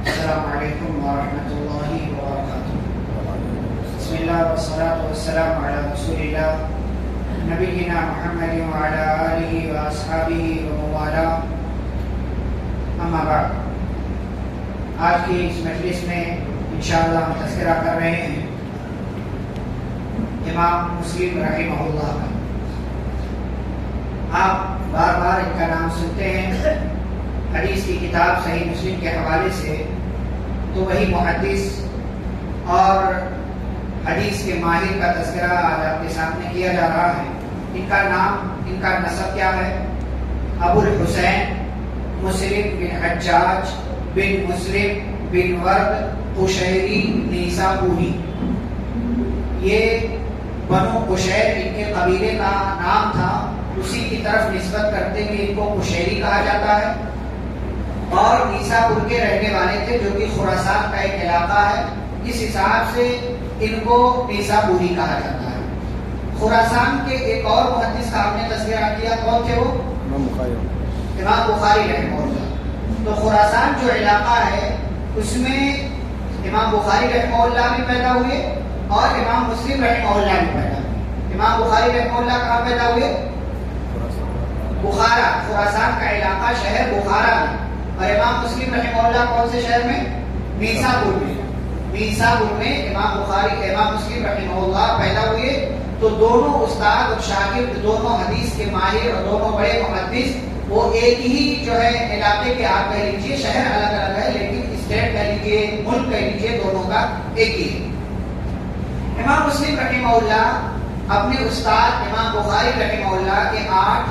السلام علیکم ورحمۃ اللہ وبرکاتہ۔ بسم اللہ والصلاۃ والسلام علی رسول اللہ نبینا محمد وعلی آلہ واصحابہ ومن والاه، اما بعد۔ آج کی اس مجلس میں انشاءاللہ ہم تذکرہ کر رہے ہیں امام مسلم رحمہ اللہ کا۔ آپ بار بار ان کا نام سنتے ہیں حدیث کی کتاب صحیح مسلم کے حوالے سے، تو وہی محدث اور حدیث کے ماہر کا تذکرہ آج آپ کے سامنے کیا جا رہا ہے۔ ان کا نام، ان کا نسب کیا ہے؟ ابو الحسین مسلم بن حجاج بن مسلم بن ورد قشیری نیسابوری۔ یہ بنو قشیر ان کے قبیلے کا نام تھا، اسی کی طرف نسبت کرتے ہوئے ان کو قشیری کہا جاتا ہے، اور نیسابور کے رہنے والے تھے جو کہ خراسان کا ایک علاقہ ہے، اس حساب سے ان کو نیسابوری کہا جاتا ہے۔ خراسان کے ایک اور محدث کا ہم نے تذکرہ کیا، کون تھے وہ؟ امام بخاری رحمہ اللہ۔ تو خراسان جو علاقہ ہے اس میں امام بخاری رحمہ اللہ بھی پیدا ہوئے اور امام مسلم رحمہ اللہ بھی پیدا ہوئے۔ امام بخاری رحمہ اللہ کہاں پیدا ہوئے؟ بخارا، خراسان کا علاقہ شہر بخارا میں، اور امام مسلم رحمہ اللہ کون سے شہر میں؟ نیسابور میں۔ نیسابور میں امام مسلم رحمہ اللہ پیدا ہوئے۔ تو دونوں استاد اور شاگرد، دونوں حدیث کے ماہر اور دونوں بڑے محدث، وہ ایک ہی جو ہے علاقے کے، آپ کہہ لیجیے شہر الگ الگ ہے لیکن اسٹیٹ کہہ لیجیے، ملک کہہ لیجیے، دونوں کا ایک ہی ہے۔ امام مسلم رحمہ اللہ اپنے استاد امام بخاری رحمہ اللہ کے 8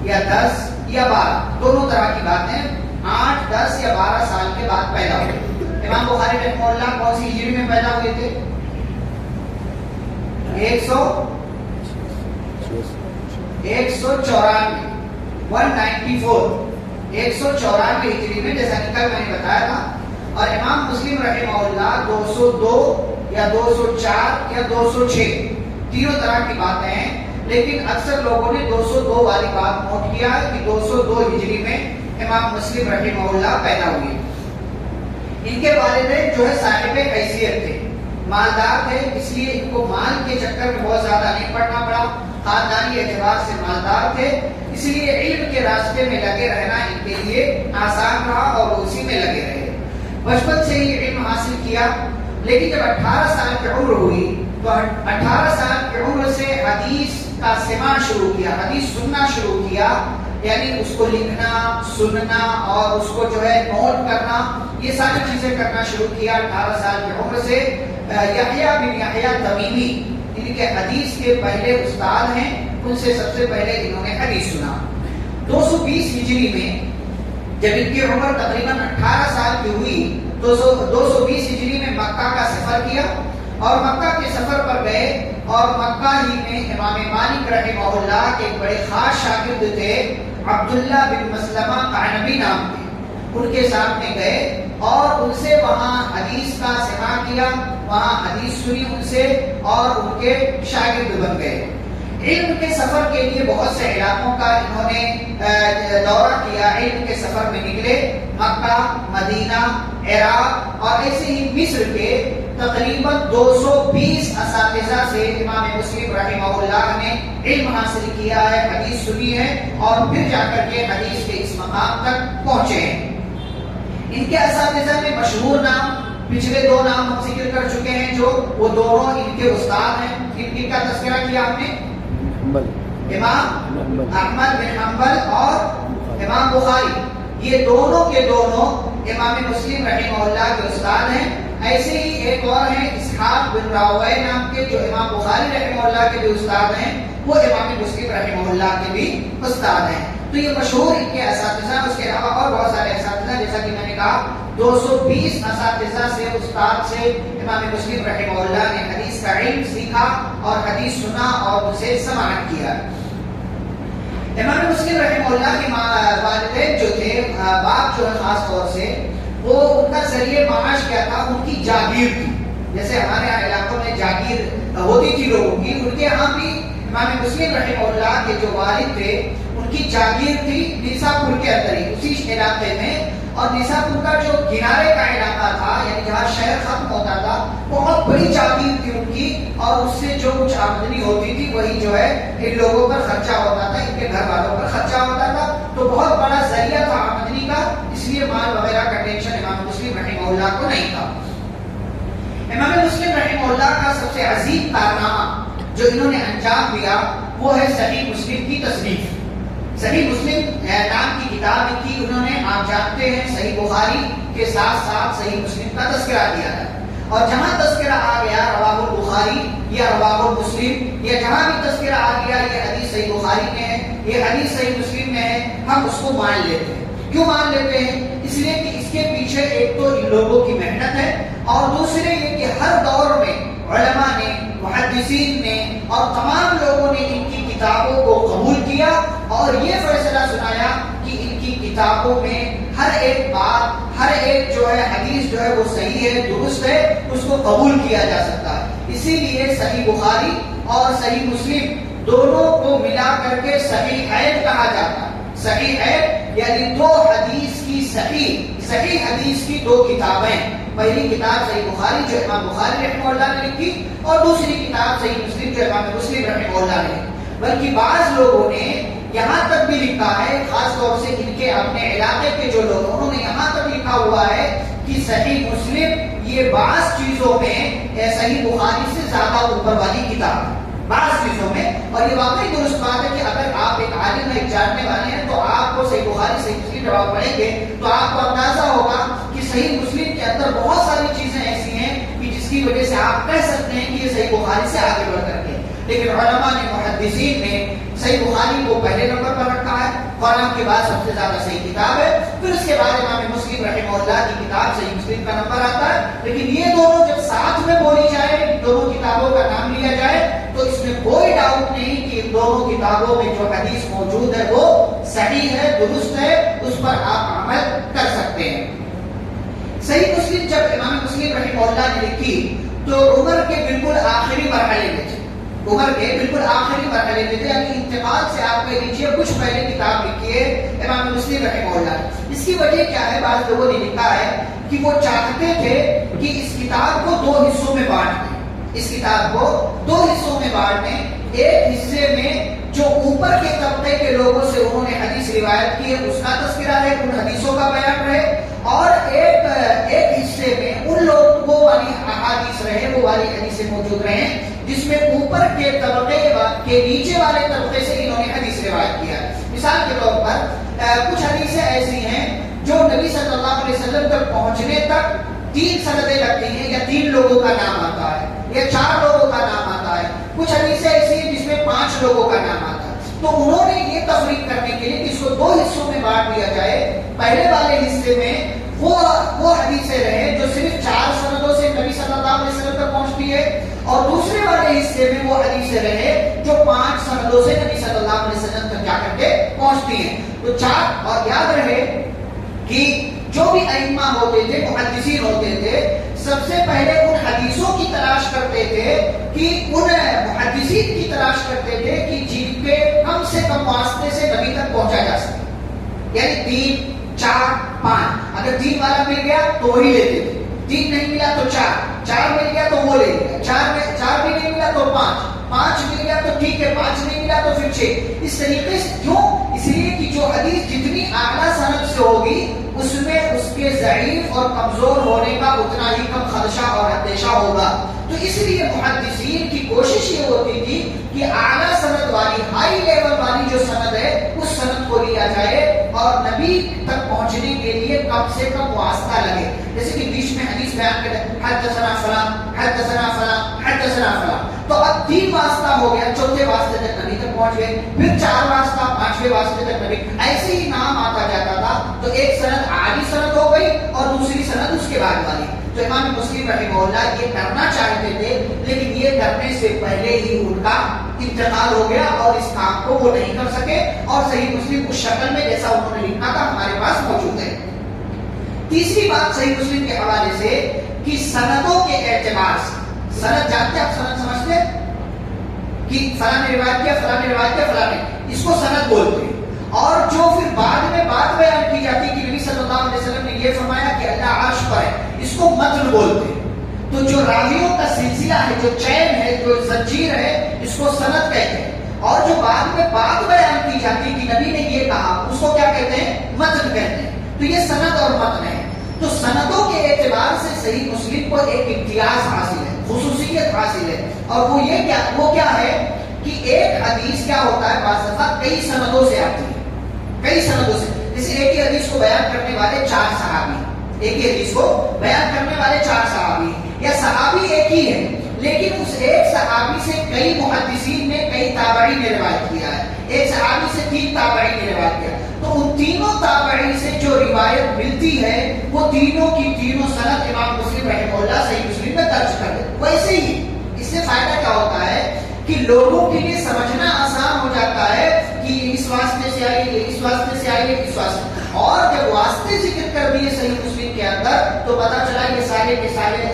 یا 10 یا 12 دونوں طرح کی بات ہے، 8، 10 یا 12 سال کے بعد پیدا ہوئے۔ امام بخاری رحمہ اللہ کون سی ہجری میں پیدا ہوئے تھے؟ 194 ہجری میں، جیسا کہ کل میں نے بتایا تھا۔ اور امام مسلم رحمہ اللہ 202 یا 204 یا 206 تینوں طرح کی باتیں ہیں، لیکن اکثر لوگوں نے 202 والی بات نوٹ کیا ہے کہ 202 ہجری میں امام مسلم رحمہ اللہ پیدا ہوئے۔ ان کے والدین جو ہے صاحب حیثیت تھے، مالدار تھے، اس لیے ان کو مال کے چکر میں بہت زیادہ نہیں پڑنا پڑا، خاندانی اعتبار سے مالدار تھے، اس لیے علم کے راستے میں لگے رہنا ان کے لیے آسان رہا اور وہ اسی میں لگے رہے۔ بچپن سے ہی علم حاصل کیا، لیکن جب 18 سال کی عمر ہوئی تو 18 سال کی عمر سے حدیث کا سماع شروع کیا، حدیث سننا شروع کیا، یعنی اس کو لکھنا، سننا اور اس کو جو ہے نوٹ کرنا، یہ ساری چیزیں کرنا شروع کیا 18 سال کی عمر سے۔ یحییٰ بن یحییٰ تمیمی ان کے حدیث کے پہلے استاد ہیں، ان سے سب سے پہلے انہوں نے حدیث سنا۔ 220 ہجری میں جب ان کی عمر تقریباً 18 سال کی ہوئی تو 220 ہجری میں مکہ کا سفر کیا، اور مکہ کے سفر پر گئے، اور مکہ ہی میں امام مالک رحمہ اللہ کے ایک بڑے خاص شاگرد تھے عبداللہ بن مسلمہ قعنبی نام کے، ان کے سامنے گئے اور ان سے وہاں حدیث کا سماع کیا، وہاں حدیث سنی ان سے اور ان کے شاگرد بن گئے۔ علم کے سفر کے لیے بہت سے علاقوں کا انہوں نے دورہ کیا، علم کے سفر میں نکلے، مکہ، مدینہ، عراق اور ایسے ہی مصر کے تقریباً 220 اساتذہ سے امام مسلم رحمہ اللہ نے علم حاصل کیا ہے، حدیث سنی ہے، اور پھر جا کر کے حدیث کے اس مقام تک پہنچے ہیں۔ ان کے اساتذہ میں مشہور نام، پچھلے 2 نام ہم ذکر کر چکے ہیں، جو وہ دونوں ان کے استاد ہیں۔ ان کا تذکرہ کیا ہم نے، امام احمد بن حنبل اور امام بخاری، یہ دونوں کے دونوں امام مسلم رحمہ اللہ کے استاد ہیں۔ ایسے ہی ایک اور ہیں اسحاق بن راہویہ نام کے، جو امام بخاری رحمہ اللہ کے بھی استاد ہیں، وہ امام مسلم رحمہ اللہ کے بھی استاد ہیں۔ تو یہ مشہور ان کے اساتذہ، اس کے علاوہ اور بہت سارے اساتذہ، جیسا کہ میں نے کہا 220 اساتذہ سے، استاد سے امام مسلم رحمہ اللہ نے حدیث کا علم سیکھا اور حدیث سنا اور اسے سماعت کیا۔ امام مسلم رحمہ اللہ کے والدین جو تھے، باپ جو ہے خاص طور سے، وہ ان کا ذریعہ معاش کیا تھا؟ ان کی جاگیر تھی۔ جیسے ہمارے علاقوں میں جاگیر ہوتی تھی لوگوں کی، ان کے یہاں بھی امام مسلم رحمہ اللہ کے جو والد تھے ان کی جاگیر تھی نیسابور کے اندر ہی، اسی علاقے میں، اور نیسابور کا جو کنارے کا علاقہ جاتا تھا یعنی جہاں شہر ختم ہوتا تھا بہت بڑی جاگیر تھی ان کی اور اس سے جو کچھ آمدنی ہوتی تھی وہی جو ہے ان لوگوں پر خرچہ ہوتا تھا, ان کے گھر والوں پر خرچہ ہوتا تھا, تو بہت بڑا ذریعہ تھا آمدنی کا, اس لیے مال وغیرہ کا ٹینشن امام مسلم رحمہ اللہ کو نہیں تھا. امام مسلم رحمہ اللہ کا سب سے عظیم کارنامہ جو انہوں نے انجام دیا وہ ہے صحیح مسلم کی تصنیف. صحیح مسلم نام کی کتاب لکھی انہوں نے, آپ جانتے ہیں صحیح بخاری کے ساتھ ساتھ صحیح مسلم کا تذکرہ کیا ہے, اور جہاں تذکرہ آ گیا رواہ البخاری یا رواہ مسلم یا جہاں بھی تذکرہ آ گیا یہ حدیث صحیح بخاری میں ہے, یہ حدیث صحیح مسلم میں ہے, ہم اس کو مان لیتے ہیں. کیوں مان لیتے ہیں؟ اس لیے کہ اس کے پیچھے ایک تو ان لوگوں کی محنت ہے, اور دوسرے یہ کہ ہر دور میں علماء نے, محدثین نے اور تمام لوگوں نے ان کی کتابوں کو قبول کیا اور یہ فیصلہ سنایا کہ ان کی کتابوں میں ہر ایک بات, ہر ایک جو ہے حدیث جو ہے وہ صحیح ہے, درست ہے, اس کو قبول کیا جا سکتا ہے. اسی لیے صحیح بخاری اور صحیح مسلم دونوں کو ملا کر کے صحیح عین کہا جاتا ہے. صحیح عین یعنی دو حدیث کی صحیح حدیث کی دو کتابیں. پہلی کتاب صحیح بخاری جو امام بخاری رحمہ اللہ نے لکھی, اور دوسری کتاب صحیح مسلم جو امام مسلم رحمہ اللہ نے. بلکہ بعض لوگوں نے یہاں تک بھی لکھا ہے, خاص طور سے ان کے اپنے علاقے کے جو لوگ, انہوں نے یہاں تک لکھا ہوا ہے کہ صحیح مسلم یہ بعض چیزوں میں صحیح بخاری سے زیادہ اوپر والی کتاب ہے, بعض چیزوں میں. اور یہ واقعی درست بات ہے کہ اگر آپ ایک عالم ہیں, ایک جاننے والے ہیں, تو آپ کو صحیح بخاری صحیح مسلم جب آپ پڑھیں گے تو آپ کو اندازہ ہوگا کہ صحیح مسلم کے اندر بہت ساری چیزیں ایسی ہیں کہ جس کی وجہ سے آپ کہہ سکتے ہیں کہ یہ صحیح بخاری سے آگے بڑھ کر کے. لیکن علماء نے, محدثین نے صحیح بخاری کو پہلے نمبر پر رکھا ہے, قرآن کے بعد سب سے زیادہ صحیح کتاب ہے, پھر اس کے بعد امام مسلم رحمہ اللہ کی کتاب صحیح مسلم کا نمبر آتا ہے. لیکن یہ دونوں جب ساتھ میں بولی جائے, دونوں کتابوں کا نام لیا جائے, تو اس میں کوئی ڈاؤٹ نہیں کہ ان دونوں کتابوں میں جو حدیث موجود ہے وہ صحیح ہے, درست ہے, اس پر آپ عمل کر سکتے ہیں. صحیح مسلم جب امام مسلم رحمہ اللہ نے لکھی تو عمر کے بالکل آخری مرحلے میں تھے, عمر کے بالکل آخری مرحلے میں تھے, یعنی انتقال سے آپ کہہ لیجیے کچھ پہلے کتاب لکھی ہے امام مسلم رحمہ اللہ. اس کی وجہ کیا ہے؟ بعض لوگوں نے لکھا ہے کہ وہ چاہتے تھے کہ اس کتاب کو دو حصوں میں بانٹ دیں, اس کتاب کو دو حصوں میں بانٹ دیں. ایک حصے میں جو اوپر کے طبقے کے لوگوں سے انہوں نے حدیث روایت کی ہے اس کا تذکرہ ہے, ان حدیثوں کا بیان رہے, اور ایک حصے میں ان لوگ وہ والی احادیث رہے, وہ والی حدیثیں موجود رہے جس میں اوپر کے طبقے کے نیچے والے طبقے سے انہوں نے حدیث روایت کیا. مثال کے طور پر کچھ حدیثیں ایسی ہیں جو نبی صلی اللہ علیہ وسلم تک پہنچنے تک 3 سندیں لگتی ہیں, یا 3 لوگوں کا نام آتا ہے, یا 4 لوگوں کا نام آتا ہے. کچھ حدیثیں ایسی ہیں جس میں 5 لوگوں کا نام آتا ہے. تو انہوں نے یہ تفریق کرنے کے لیے اس کو 2 حصوں میں بانٹ دیا جائے. پہلے والے حصے میں وہ حدیثیں رہے جو صرف 4 سندوں سے نبی صلی اللہ علیہ وسلم تک پہنچتی ہے, اور دوسرے والے حصے میں وہ حدیثیں رہے جو 5 سندوں سے نبی صلی اللہ علیہ وسلم تک جا کر کے پہنچتی ہیں. تو 4, اور یاد رہے کہ جو بھی ائمہ ہوتے تھے, محدثین ہوتے تھے, سب سے پہلے ان حدیثوں کی تلاش کرتے تھے کہ ان محدثین کی تلاش کرتے تھے کہ جن کے کم سے کم واسطے سے نبی تک پہنچا جا سکے. یعنی 3, 4, 5, اگر 3 والا مل گیا تو وہی لیتے تھے, 3 نہیں ملا تو 4 مل گیا تو وہ لے لیا, 4 بھی نہیں ملا تو 5 مل گیا تو ٹھیک ہے, 5 نہیں ملا تو پھر 6. اس طریقے سے کیوں؟ اس لیے کہ جو حدیث جتنی اعلیٰ سند سے ہوگی اس میں اس کے ضعیف اور کمزور ہونے کا اتنا ہی کم خدشہ اور اندیشہ ہوگا. تو اس لیے محدثین کی کوشش یہ ہوتی تھی کہ اعلیٰ سند والی, ہائی لیول والی جو سند ہے اس سند کو لیا جائے اور نبی تک پہنچنے کے لیے کم سے کم واسطہ لگے. جیسے کہ بیچ میں حدیث بیان کرتے حدثنا فلاں حدثنا فلاں حدثنا فلاں, تو اب 3 واسطہ ہو گیا, 4تھے واسطے تک نبی تک پہنچ گئے, پھر 4 واسطہ, 5ویں واسطے تک نبی, ایسے ہی نام آتا جاتا تھا. تو ایک سند عالی سند ہو گئی اور دوسری سند اس کے بعد والی. تو امام مسلم رحمہ اللہ یہ کرنا چاہتے تھے, لیکن یہ کرنے سے پہلے ہی ان کا انتقال ہو گیا اور اس کام کو وہ نہیں کر سکے, اور صحیح مسلم اس شکل میں جیسا انہوں نے لکھا تھا ہمارے پاس موجود ہے. تیسری بات صحیح مسلم کے حوالے سے کہ سندوں کے اعتبار سے, سند جانتے ہیں آپ, سند سمجھتے ہیں کہ فلاں نے روایت کیا, فلاں نے روایت کیا, فلاں نے, اس کو سند بولتے ہیں. اور جو پھر بعد میں بات بیان کی جاتی ہے کہ نبی صلی اللہ علیہ وسلم نے یہ فرمایا کہ اللہ عرش پر ہے, اس کو متن بولتے ہیں. تو جو راویوں کا سلسلہ ہے، جو چین ہے، جو زنجیر ہے، اس کو سند کہتے ہیں. اور جو بعد میں بات بیان کی جاتی ہے کہ نبی نے یہ کہا، اس کو کیا کہتے ہیں؟ متن کہتے ہیں. تو یہ سند اور متن ہے. تو سندوں کے اعتبار سے صحیح مسلم کو ایک امتیاز حاصل ہے، خصوصیت حاصل ہے. اور وہ کیا ہے کہ ایک حدیث کیا ہوتا ہے، بعض دفعہ کئی سندوں سے آتی ہے، کئی سندوں سے. جیسے ایک ہی حدیث کو بیان کرنے والے 4 صحابی، ایک ہی حدیث کو بیان کرنے والے 4 صحابی، یا صحابی ایک ہی ہے لیکن اس ایک صحابی سے کئی محدثین نے، کئی تابعین نے روایت کیا ہے. ایک صحابی سے 3 تابعین نے روایت کیا. تو ان تینوں تابعین سے جو روایت ملتی ہے وہ تینوں کی تینوں سند امام مسلم رحمہ اللہ صحیح مسلم میں درج کر دے. ویسے ہی اس سے فائدہ کیا ہوتا ہے کہ لوگوں کے لیے سمجھنا آسان ہو جاتا ہے کہ اس واسطے سے آئیے، اس واسطے سے آئیے، اس واسطے. اور جب واسطے ذکر کر دیے صحیح مسلم کے اندر تو پتا چلا یہ سارے کے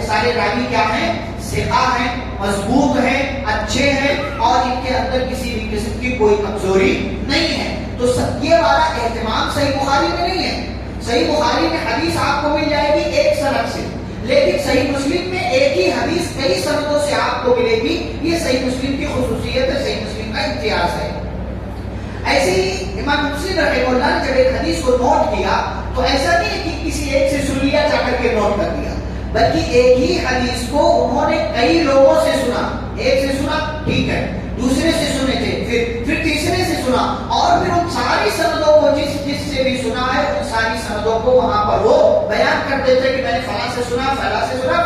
سارے راوی کیا ہیں؟ ثقہ ہیں، مضبوط ہیں، اچھے ہیں، اور ان کے اندر کسی بھی قسم کی کوئی کمزوری نہیں ہے. تو یہ والا اہتمام صحیح بخاری میں نہیں ہے. صحیح بخاری میں حدیث آپ کو مل جائے گی ایک سند سے، لیکن صحیح مسلم میں ایک ہی حدیث کئی سندوں سے آپ کو ملے گی. یہ صحیح مسلم کی خصوصیت ہے، صحیح مسلم کا امتیاز ہے. ایسے ہی امام مسلم رحمہ اللہ نے جب ایک حدیث کو نوٹ کیا تو ایسا نہیں کہ کسی ایک سے سن لیا جا کر کے نوٹ کر دیا، بلکہ ایک ہی حدیث کو انہوں نے کئی لوگوں سے سنا. ایک سے سنا ٹھیک ہے، دوسرے سے سنے تھے، پھر تیسرے سے سنا، اور پھر ان ساری سندوں کو جس سے بھی سنا ہے ان ساری سندوں کو وہاں پر وہ بیان کر دیتے کہ میں نے فلاں سے سنا، فلاں سے سنا،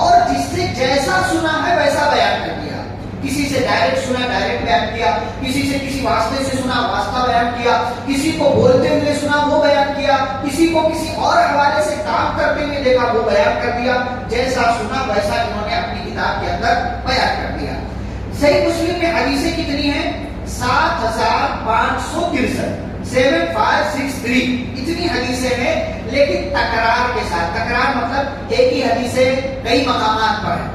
اور جس سے جیسا سنا ہے ویسا بیان کر دیا. کسی سے ڈائریکٹ سنا، ڈائریکٹ بیان کیا، کسی سے کسی واسطے سے سنا، واسطہ بیان کیا، کسی کو بولتے ہوئے سنا وہ بیان کیا، کسی کو کسی اور حوالے سے کام کرتے ہوئے دیکھا وہ بیان کر دیا. جیسا سنا ویسا انہوں نے اپنی کتاب کے اندر بیان کر دیا. صحیح مسلم میں حدیثیں کتنی ہیں؟ 7563، 7563 اتنی حدیثیں ہیں، لیکن تکرار کے ساتھ. تکرار مطلب ایک ہی حدیثیں کئی مقامات پر ہیں.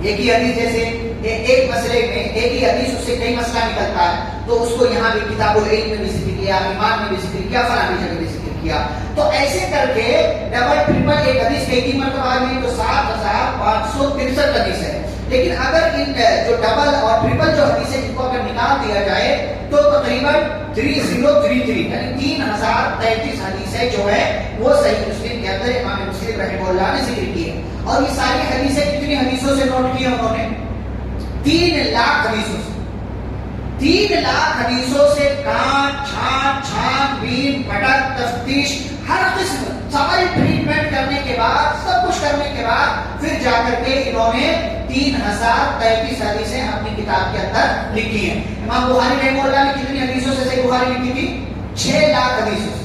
ایک ہی حدیث جیسے ایک مسئلے میں ایک ہی حدیث اس سے کئی مسئلہ نکلتا ہے تو اس کو یہاں بھی کتاب العلم میں بھی ذکر کیا، ایمان میں بھی ذکر کیا، فلاں جگہ بھی ذکر کیا. تو ایسے کر کے ڈبل ٹرپل ایک حدیث ایک ہی مرتبہ آئی تو 7563 حدیث ہے. لیکن اگر ان جو ڈبل اور ٹرپل جو حدیثیں ان کو اگر نکال دیا جائے تو تقریباً 3033 یعنی 3033 حدیثیں جو ہے وہ صحیح مسلم کے اندر امام مسلم رحمہ اللہ نے ذکر کی ہے. اور یہ ساری حدیثیں کتنی حدیثوں سے نوٹ کی انہوں نے؟ 3 لاکھ حدیثوں سے. 3 لاکھ حدیثوں سے کانٹ چھان بین پھٹک تفتیش ہر قسم ساری ٹریٹمنٹ کرنے کے بعد، سب کچھ کرنے کے بعد پھر جا کر کے انہوں نے 3033 حدیثیں اپنی کتاب کے اندر لکھی ہیں. امام بخاری رحمہ اللہ نے کتنی حدیثوں سے صحیح بخاری لکھی تھی؟ 6 لاکھ حدیثوں سے.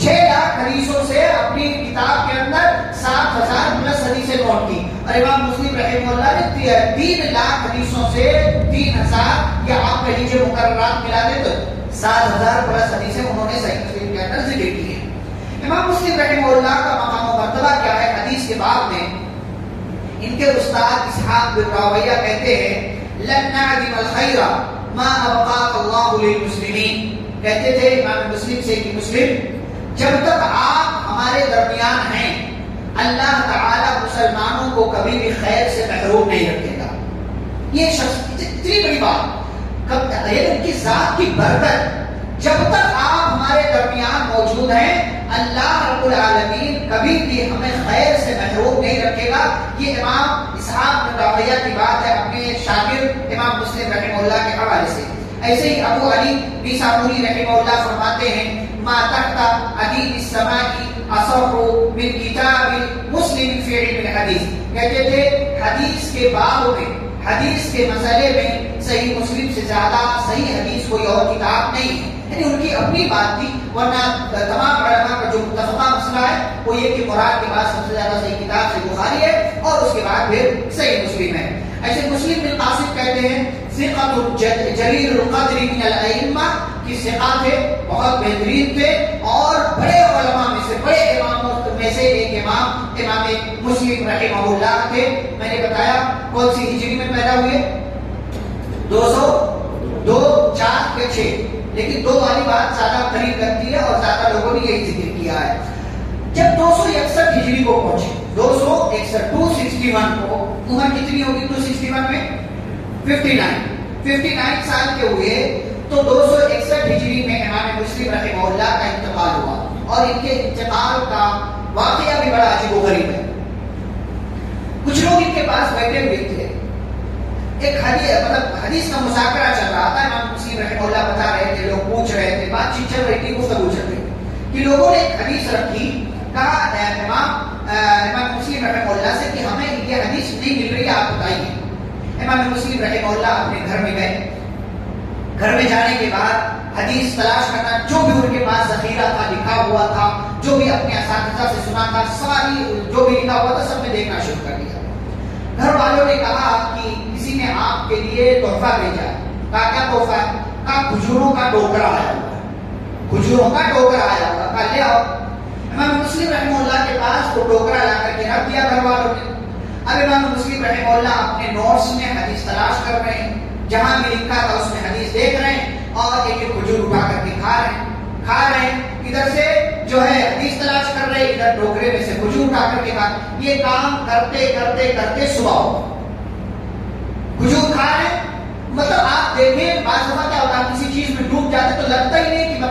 6 لاکھ حدیثوں سے اپنی کتاب کے اندر 7000 پلس حدیثیں نوٹ کی. اور امام مسلم رحمہ اللہ نے 3 لاکھ حدیثوں سے 3000 یا آپ کہہ لیجیے مقررات ملا دیں تو 7000 پلس حدیثیں انہوں نے صحیح مسلم کے اندر ذکر کی ہیں. امام مسلم رحمہ اللہ کا مقام و مرتبہ کیا ہے؟ حدیث کے باب میں ان کے استاد اسحاق بن راویہ کہتے ہیں لن نعدم الخیر ما ابقاك اللہ للمسلمین. کہتے تھے امام مسلم سے کہ مسلم جب تک آپ ہمارے درمیان ہیں اللہ تعالی مسلمانوں کو کبھی بھی خیر سے محروم نہیں رکھے گا. یہ شخص اتنی بڑی بات، ان کی ذات کی برکت، جب تک آپ ہمارے درمیان موجود ہیں اللہ رب العالمین کبھی بھی ہمیں خیر سے محروم نہیں رکھے گا. یہ امام اسحاق بن راویہ کی بات ہے اپنے شاگرد امام مسلم رحمہ اللہ کے حوالے سے. ایسے ہی ابو علی نیسابوری رحمہ اللہ فرماتے ہیں ما تحت ادیب السماء اصح من کتاب مسلم فی علم الحدیث. کہتے تھے حدیث کے باب میں، حدیث کے مسئلے میں صحیح مسلم سے زیادہ صحیح حدیث کوئی اور کتاب نہیں ہے. یعنی ان کی اپنی بات تھی، ورنہ تمام علماء کا جو متفقہ مسئلہ ہے وہ یہ کہ قرآن کے بعد سب سے زیادہ صحیح کتاب سے بخاری ہے اور اس کے بعد پھر صحیح مسلم ہے. ایسے مسلم بن قاسم کہتے ہیں ثقۃ جلیل القدر من الائمہ کی ثقہ تھے، بہت بہترین تھے اور بڑے علماء میں سے، بڑے اماموں میں سے ایک امام مسلم رحمہ اللہ تھے. میں نے بتایا کون سی ہجری میں پیدا ہوئے؟ 202 4 یا 6، لیکن 2 والی بات زیادہ قریب لگتی ہے اور زیادہ لوگوں نے یہی ذکر کیا ہے. جب 261 ہجری کو پہنچے، 261 261 کو عمر کتنی ہوگی 261 میں؟ 59 سال کے ہوئے تو 261 ہجری میں امام مسلم رحمہ اللہ کا انتقال ہوا، اور ان کے انتقال کا واقعہ بھی بڑا عجیب و غریب ہے۔ کچھ لوگ ان کے پاس بیٹھے ہوئے تھے، ایک حدیث کا مذاکرہ چل رہا تھا، امام مسلم رحمہ اللہ بتا رہے تھے، لوگ پوچھ رہے تھے، بات چیت چل رہی تھی، گفتگو چل رہی تھی کہ لوگوں نے ایک حدیث رکھی، کہا امام مسلم رحمہ اللہ سے کہ ہمیں یہ حدیث نہیں مل رہی ہے، آپ بتائیے۔ امام مسلم رحمہ اللہ اپنے گھر میں گئے، گھر میں جانے کے بعد حدیث تلاش کرنا، جو بھی ان کے پاس ذخیرہ تھا، لکھا ہوا تھا، جو بھی اپنے اساتذہ سے سنا تھا، ساری جو بھی لکھا ہوا تھا سب نے دیکھنا شروع کر دیا۔ گھر والوں نے کہا کہ کسی نے آپ کے لیے تحفہ بھیجا ہے، کہا کیا تحفہ ہے؟ کہا کھجوروں کا ٹوکرا آیا ہوا ہے، کھجوروں کا ٹوکرا آیا ہوا، کہا لے آؤ۔ امام مسلم رحمہ اللہ کے پاس وہ ٹوکرا لا کر کے رکھ دیا گھر والوں نے۔ اب امام مسلم رحمہ اللہ اپنے نوٹس میں حدیث تلاش کر رہے ہیں، جہاں بھی لکھا تھا اس میں حدیث دیکھ رہے ہیں، اور ایک ایک کھجور اٹھا کر کے کھا رہے ہیں، ادھر سے جو ہے حدیث تلاش کر رہے ہیں، ادھر ٹوکرے میں سے کھجور اٹھا کر کے کھا۔ یہ کام کرتے کرتے کرتے صبح ہو، کھجور کھا رہے ہیں۔ مطلب آپ دیکھیں بعض دفعہ کیا ہوتا ہے، کسی چیز میں ڈوب جاتے تو لگتا ہی نہیں کہ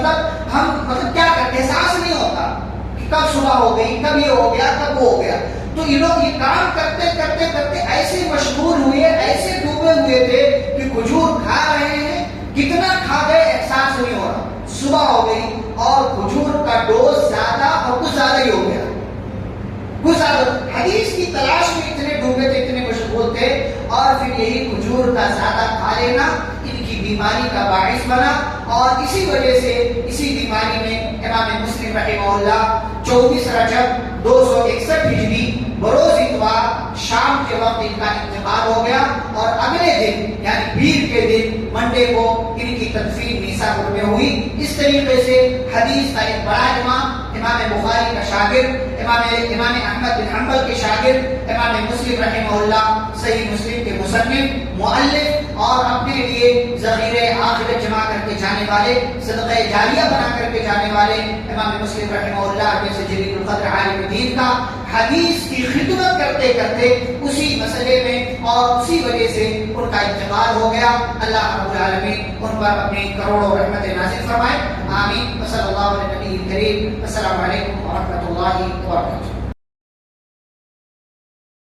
ہم کیا کرتے، احساس نہیں ہوتا کہ کب صبح ہو گئی، کب یہ ہو گیا، کب وہ ہو گیا۔ تو یہ لوگ یہ کام کرتے کرتے کرتے ایسے مشغول ہوئے، ایسے ڈوبے ہوئے تھے کہ کھجور کھا رہے ہیں، کتنا کھا گئے احساس نہیں ہو رہا۔ صبح ہو گئی اور کھجور کا ڈوز زیادہ اور کچھ زیادہ ہی ہو گیا، کچھ زیادہ۔ حدیث کی تلاش میں اتنے ڈوبے تھے، اتنے مشغول تھے، اور پھر یہی کھجور کا زیادہ کھا لینا ان کی بیماری کا باعث بنا، اور اسی وجہ سے اسی بیماری میں امام مسلم رحمہ اللہ 24 رجب 261 ہجری بروز اتوار شام کے وقت ان کا انتقال ہو گیا، اور اگلے دن یعنی پیر کے دن منڈے کو ان کی تدفین نیسابور میں ہوئی۔ اس طریقے سے حدیث کا ایک بڑا امام، امام بخاری کا شاگرد، امام احمد بن حنبل کے شاگرد، امام مسلم رحمہ اللہ صحیح مسلم کے مصنف، مؤلف، اور اپنے لیے ذخیرے آخرت جمع کر کے جانے والے، صدقہ جاریہ بنا کر کے جانے والے امام مسلم رحمہ اللہ جیسے جلیل القدر عالم دین کا حدیث کی خدمت کرتے کرتے اسی مسئلے میں اور اسی وجہ سے ان کا انتقال ہو گیا۔ اللہ رب العالمین ان پر اپنی کروڑوں رحمت نازل فرمائے، آمین۔ صلی اللہ علیہ نبی کریم، السلام علیکم ورحمۃ اللہ وبرکاتہ۔